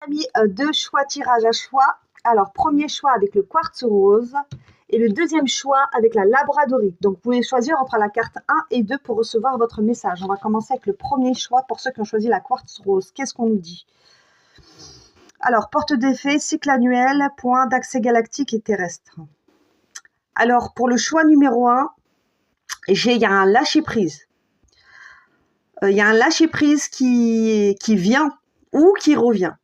Mis deux choix tirage à choix. Alors, premier choix avec le quartz rose et le deuxième choix avec la labradorite. Donc, vous pouvez choisir entre la carte 1 et 2 pour recevoir votre message. On va commencer avec le premier choix pour ceux qui ont choisi la quartz rose. Qu'est-ce qu'on nous dit? Alors, porte d'effet, cycle annuel, point d'accès galactique et terrestre. Alors, pour le choix numéro 1, il y a un lâcher-prise. Il y a un lâcher-prise qui vient ou qui revient.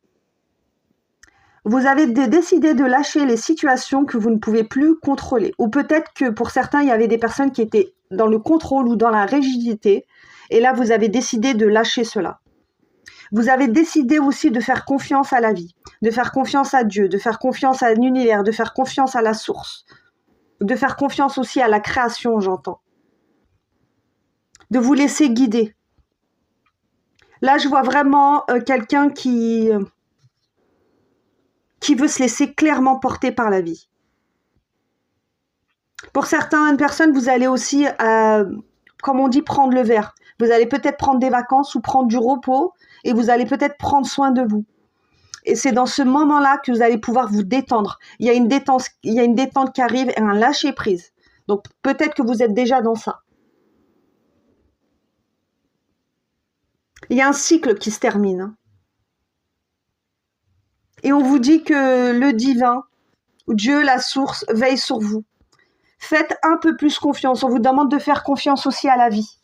Vous avez décidé de lâcher les situations que vous ne pouvez plus contrôler. Ou peut-être que pour certains, il y avait des personnes qui étaient dans le contrôle ou dans la rigidité. Et là, vous avez décidé de lâcher cela. Vous avez décidé aussi de faire confiance à la vie, de faire confiance à Dieu, de faire confiance à l'univers, de faire confiance à la source, de faire confiance aussi à la création, j'entends. De vous laisser guider. Là, je vois vraiment quelqu'un qui veut se laisser clairement porter par la vie. Pour certaines personnes, vous allez aussi, comme on dit, prendre le verre. Vous allez peut-être prendre des vacances ou prendre du repos et vous allez peut-être prendre soin de vous. Et c'est dans ce moment-là que vous allez pouvoir vous détendre. Il y a une détente qui arrive et un lâcher-prise. Donc peut-être que vous êtes déjà dans ça. Il y a un cycle qui se termine. Et on vous dit que le divin, Dieu, la source, veille sur vous. Faites un peu plus confiance. On vous demande de faire confiance aussi à la vie.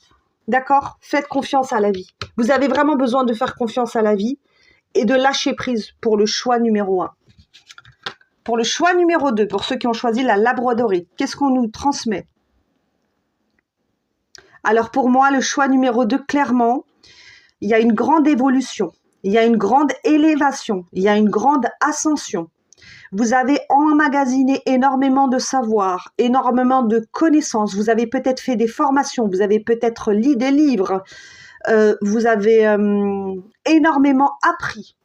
D'accord? Faites confiance à la vie. Vous avez vraiment besoin de faire confiance à la vie et de lâcher prise pour le choix numéro 1. Pour le choix numéro 2, pour ceux qui ont choisi la labradorite, qu'est-ce qu'on nous transmet? Alors pour moi, le choix numéro 2, clairement, il y a une grande évolution, il y a une grande élévation, il y a une grande ascension. Vous avez emmagasiné énormément de savoir, énormément de connaissances. Vous avez peut-être fait des formations, vous avez peut-être lu des livres. Vous avez énormément appris.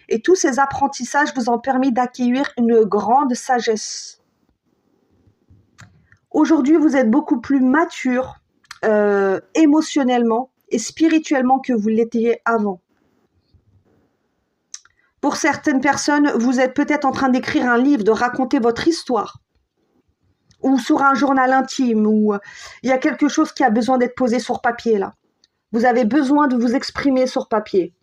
Et tous ces apprentissages vous ont permis d'acquérir une grande sagesse. Aujourd'hui, vous êtes beaucoup plus mature émotionnellement et spirituellement que vous l'étiez avant. Pour certaines personnes, vous êtes peut-être en train d'écrire un livre, de raconter votre histoire, ou sur un journal intime, ou il y a quelque chose qui a besoin d'être posé sur papier là. Vous avez besoin de vous exprimer sur papier.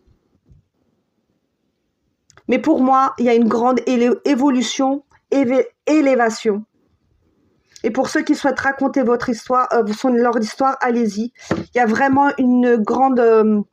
Mais pour moi, il y a une grande évolution, élévation. Et pour ceux qui souhaitent raconter votre histoire, leur histoire, allez-y. Il y a vraiment une grande